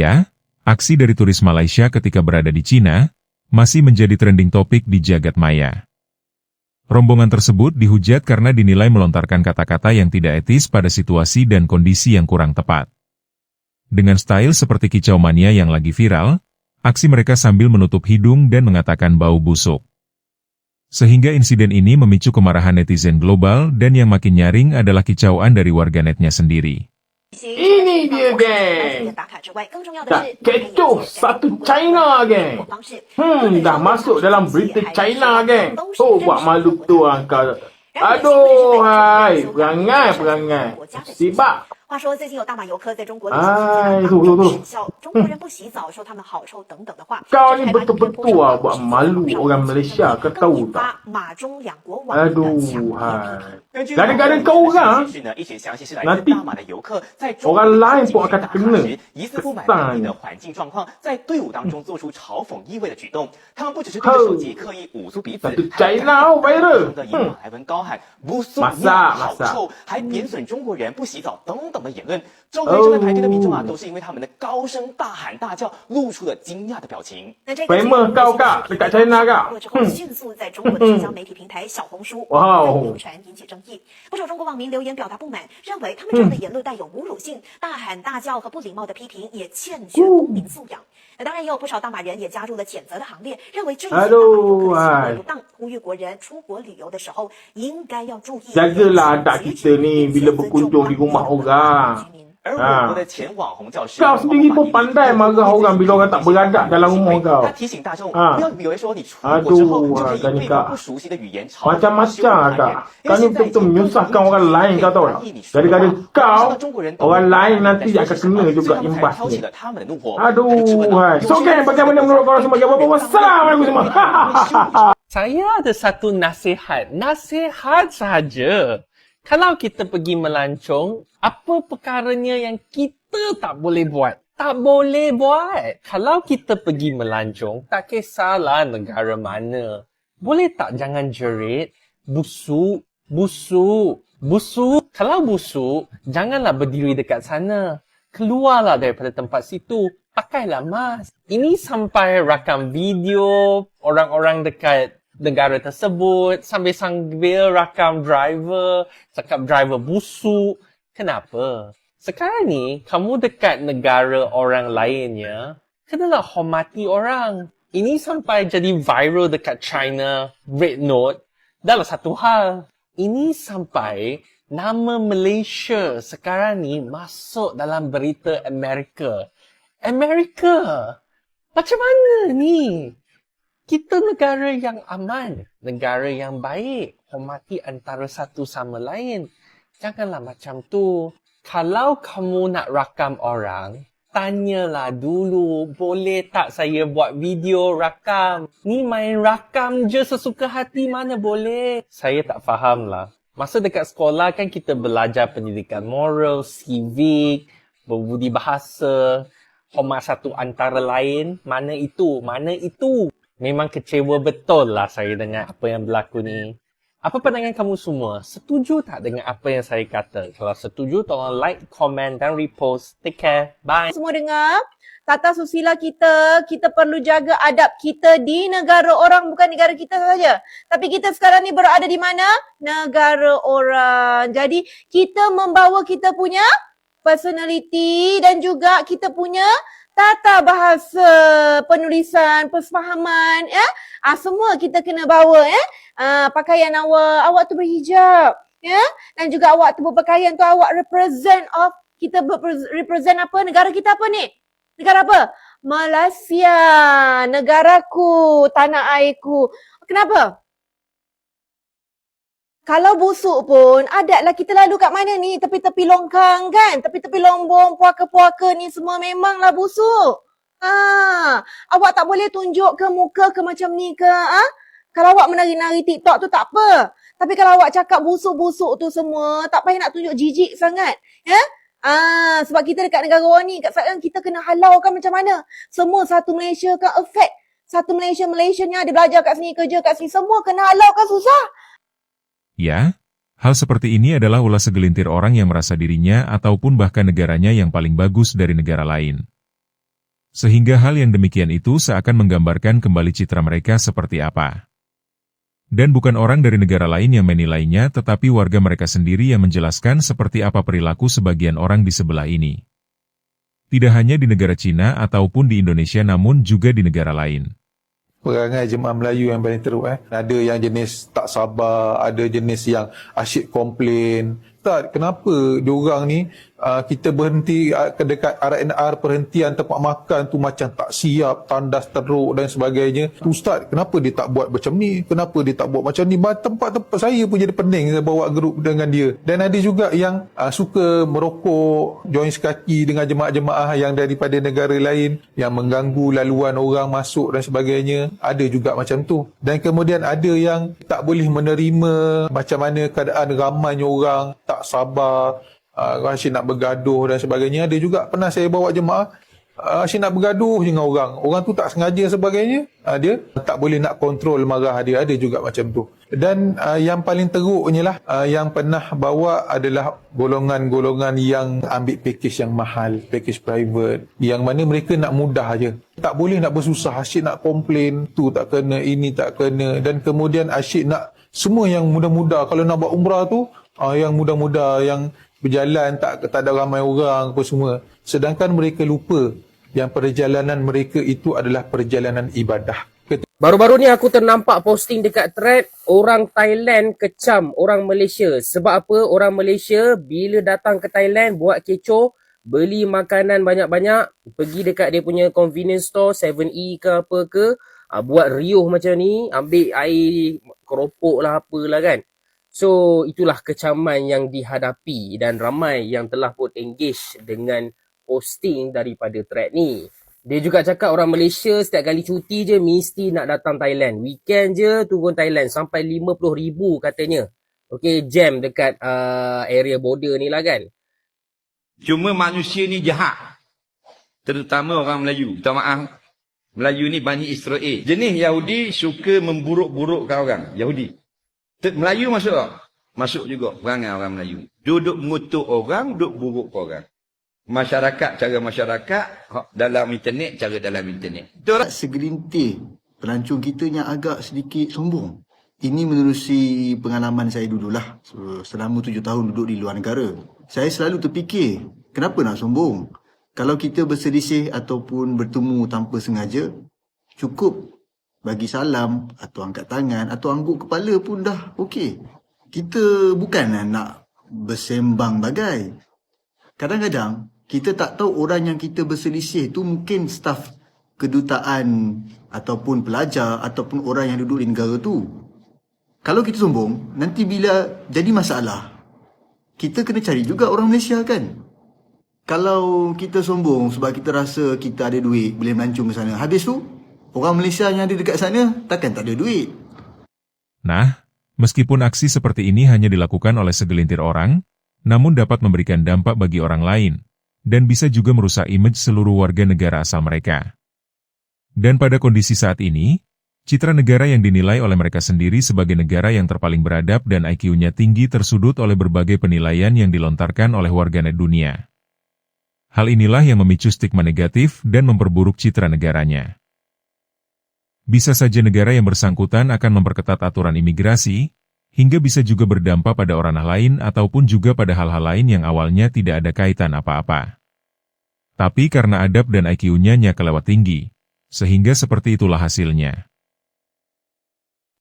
Ya, aksi dari turis Malaysia ketika berada di Cina masih menjadi trending topik di jagat maya. Rombongan tersebut dihujat karena dinilai melontarkan kata-kata yang tidak etis pada situasi dan kondisi yang kurang tepat. Dengan style seperti kicau mania yang lagi viral, aksi mereka sambil menutup hidung dan mengatakan bau busuk. Sehingga insiden ini memicu kemarahan netizen global dan yang makin nyaring adalah kicauan dari warganetnya sendiri. Ini dia, geng. Tak kecoh satu China, geng. Dah masuk dalam berita China, geng. Oh, buat malu tu angka. Aduh, hai. Perangai. Sibak. 话说，最近有大马游客在中国旅行期间当众耻笑中国人不洗澡，说他们好臭等等的话。 Kau ni betul-betul buat malu orang Malaysia, kau tahu tak? 马中两国网 Aduh, hai. Gara-gara kau orang, nanti orang lain pun akan kena. Kesan. Satu China viral. Masak. 还贬损中国人不洗澡等等的言论，周围正在排队的民众都是因为他们的高声大喊大叫，露出了惊讶的表情。那这个 Famous kau kak dekat China kak. 之后迅速在中国的社交媒体平台小红书流传，引起争议。不少中国网民留言表达不满，认为他们这样的言论带有侮辱性，大喊大叫和不礼貌的批评也欠缺公民素养。那当然也有不少大马人也加入了谴责的行列，认为这一些大马游客行为不当，呼吁国人出国旅游的时候应该要注意。 Jagalah anak kita ni bila berkunjung di rumah orang. 而我国的前网红教师 Kau sendiri pun pandai marah orang bila orang tak beradab dalam rumah kau. 他提醒大众不要以为说你出国之后就可以对方不熟悉的语言嘲讽 Macam-macam kak. Kau ni betul-betul menyusahkan orang lain kau tahu tak? Gara-gara kau, orang lain nanti akan kena juga imbasnya. Aduh, hai. So, okay, bagaimana menurut korang semua? Wassalamualaikum semua. Saya ada satu nasihat sahaja. Kalau kita pergi melancong, apa perkaranya yang kita tak boleh buat? Tak boleh buat. Kalau kita pergi melancong, tak kisahlah negara mana. Boleh tak jangan jerit? Busuk. Kalau busuk, janganlah berdiri dekat sana. Keluarlah daripada tempat situ. Pakailah mask. Ini sampai rakam video orang-orang dekat negara tersebut sambil rakam driver, cakap driver busuk. Kenapa? Sekarang ni, kamu dekat negara orang lainnya, kenalah hormati orang. Ini sampai jadi viral dekat China, Red Note. Dalam satu hal, ini sampai nama Malaysia sekarang ni masuk dalam berita Amerika. Macam mana ni? Kita negara yang aman, negara yang baik, hormati antara satu sama lain. Janganlah macam tu. Kalau kamu nak rakam orang, tanyalah dulu, boleh tak saya buat video rakam? Ni main rakam je sesuka hati, mana boleh? Saya tak faham lah. Masa dekat sekolah kan kita belajar pendidikan moral, civic, berbudi bahasa, hormat satu antara lain. Mana itu? Memang kecewa betul lah saya dengan apa yang berlaku ni. Apa pandangan kamu semua? Setuju tak dengan apa yang saya kata? Kalau setuju, tolong like, komen dan repost. Take care. Bye. Semua dengar? Tata susila kita perlu jaga adab kita di negara orang, bukan negara kita saja. Tapi kita sekarang ni berada di mana? Negara orang. Jadi kita membawa kita punya personality dan juga kita punya tata bahasa, penulisan, persefahaman, ya. Semua kita kena bawa, ya. Pakaian awak tu berhijab, ya. Dan juga awak tu berpakaian tu awak represent apa? Negara kita apa ni? Negara apa? Malaysia, negaraku, tanah airku. Kenapa? Kalau busuk pun, adatlah kita lalu kat mana ni? Tepi-tepi longkang kan? Tepi-tepi lombong, puaka-puaka ni semua memanglah busuk. Awak tak boleh tunjuk ke muka ke macam ni ke? Kalau awak menari-nari TikTok tu tak apa. Tapi kalau awak cakap busuk-busuk tu semua, tak payah nak tunjuk jijik sangat. Ya? Sebab kita dekat negara orang ni, kat sekarang kita kena halau kan macam mana? Semua satu Malaysia kan affect. Satu Malaysia ni ada belajar kat sini, kerja kat sini, semua kena halau kan susah. Ya, hal seperti ini adalah ulah segelintir orang yang merasa dirinya ataupun bahkan negaranya yang paling bagus dari negara lain. Sehingga hal yang demikian itu seakan menggambarkan kembali citra mereka seperti apa. Dan bukan orang dari negara lain yang menilainya, tetapi warga mereka sendiri yang menjelaskan seperti apa perilaku sebagian orang di sebelah ini. Tidak hanya di negara Cina ataupun di Indonesia, namun juga di negara lain. Perangai jemaah Melayu yang paling teruk. Ada yang jenis tak sabar, ada jenis yang asyik komplain. Tak, kenapa diorang ni kita berhenti dekat R&R, perhentian tempat makan tu macam tak siap, tandas teruk dan sebagainya. Ustaz, kenapa dia tak buat macam ni? Kenapa dia tak buat macam ni? Tempat-tempat saya pun jadi pening saya bawa grup dengan dia. Dan ada juga yang suka merokok, join sekaki dengan jemaah-jemaah yang daripada negara lain, yang mengganggu laluan orang masuk dan sebagainya. Ada juga macam tu. Dan kemudian ada yang tak boleh menerima macam mana keadaan ramainya orang, tak sabar, asyik nak bergaduh dan sebagainya. Ada juga pernah saya bawa jemaah asyik nak bergaduh dengan orang tu tak sengaja sebagainya, dia tak boleh nak kontrol marah dia. Ada juga macam tu. Dan yang paling teruknya lah, yang pernah bawa adalah golongan-golongan yang ambil package yang mahal, package private, yang mana mereka nak mudah aje, tak boleh nak bersusah, asyik nak komplain, tu tak kena, ini tak kena, dan kemudian asyik nak semua yang mudah-mudah. Kalau nak buat umrah tu yang mudah-mudah, yang berjalan tak ada ramai orang apa semua. Sedangkan mereka lupa yang perjalanan mereka itu adalah perjalanan ibadah. Baru-baru ni aku ternampak posting dekat thread, orang Thailand kecam orang Malaysia. Sebab apa? Orang Malaysia bila datang ke Thailand buat kecoh, beli makanan banyak-banyak, pergi dekat dia punya convenience store, 7E ke apa ke, buat riuh macam ni, ambil air keropok lah apalah kan. So, itulah kecaman yang dihadapi dan ramai yang telah pun engage dengan posting daripada thread ni. Dia juga cakap orang Malaysia setiap kali cuti je mesti nak datang Thailand. Weekend je turun Thailand sampai 50,000 katanya. Okay, jam dekat area border ni lah kan. Cuma manusia ni jahat. Terutama orang Melayu. Minta maaf. Melayu ni Bani Israel. Jenis Yahudi suka memburuk-burukkan orang. Yahudi. Melayu masuk tak? Masuk juga perangai orang Melayu. Duduk mengutuk orang, duduk buruk orang. Masyarakat, cara masyarakat, dalam internet, cara dalam internet. Betul tak? Segelintir pelancong kita yang agak sedikit sombong. Ini menerusi pengalaman saya dululah. Selama 7 tahun duduk di luar negara. Saya selalu terfikir, kenapa nak sombong? Kalau kita berselisih ataupun bertemu tanpa sengaja, cukup bagi salam atau angkat tangan atau angguk kepala pun dah okey. Kita bukan nak bersembang bagai. Kadang-kadang kita tak tahu orang yang kita berselisih tu mungkin staf kedutaan ataupun pelajar ataupun orang yang duduk di negara tu. Kalau kita sombong, nanti bila jadi masalah, kita kena cari juga orang Malaysia kan. Kalau kita sombong sebab kita rasa kita ada duit, boleh melancong ke sana, habis tu orang Malaysia yang ada dekat sana takkan tak ada duit. Nah, meskipun aksi seperti ini hanya dilakukan oleh segelintir orang, namun dapat memberikan dampak bagi orang lain, dan bisa juga merusak image seluruh warga negara asal mereka. Dan pada kondisi saat ini, citra negara yang dinilai oleh mereka sendiri sebagai negara yang terpaling beradab dan IQ-nya tinggi tersudut oleh berbagai penilaian yang dilontarkan oleh warganet dunia. Hal inilah yang memicu stigma negatif dan memperburuk citra negaranya. Bisa saja negara yang bersangkutan akan memperketat aturan imigrasi, hingga bisa juga berdampak pada orang lain ataupun juga pada hal-hal lain yang awalnya tidak ada kaitan apa-apa. Tapi karena adab dan IQ-nya kelewat tinggi, sehingga seperti itulah hasilnya.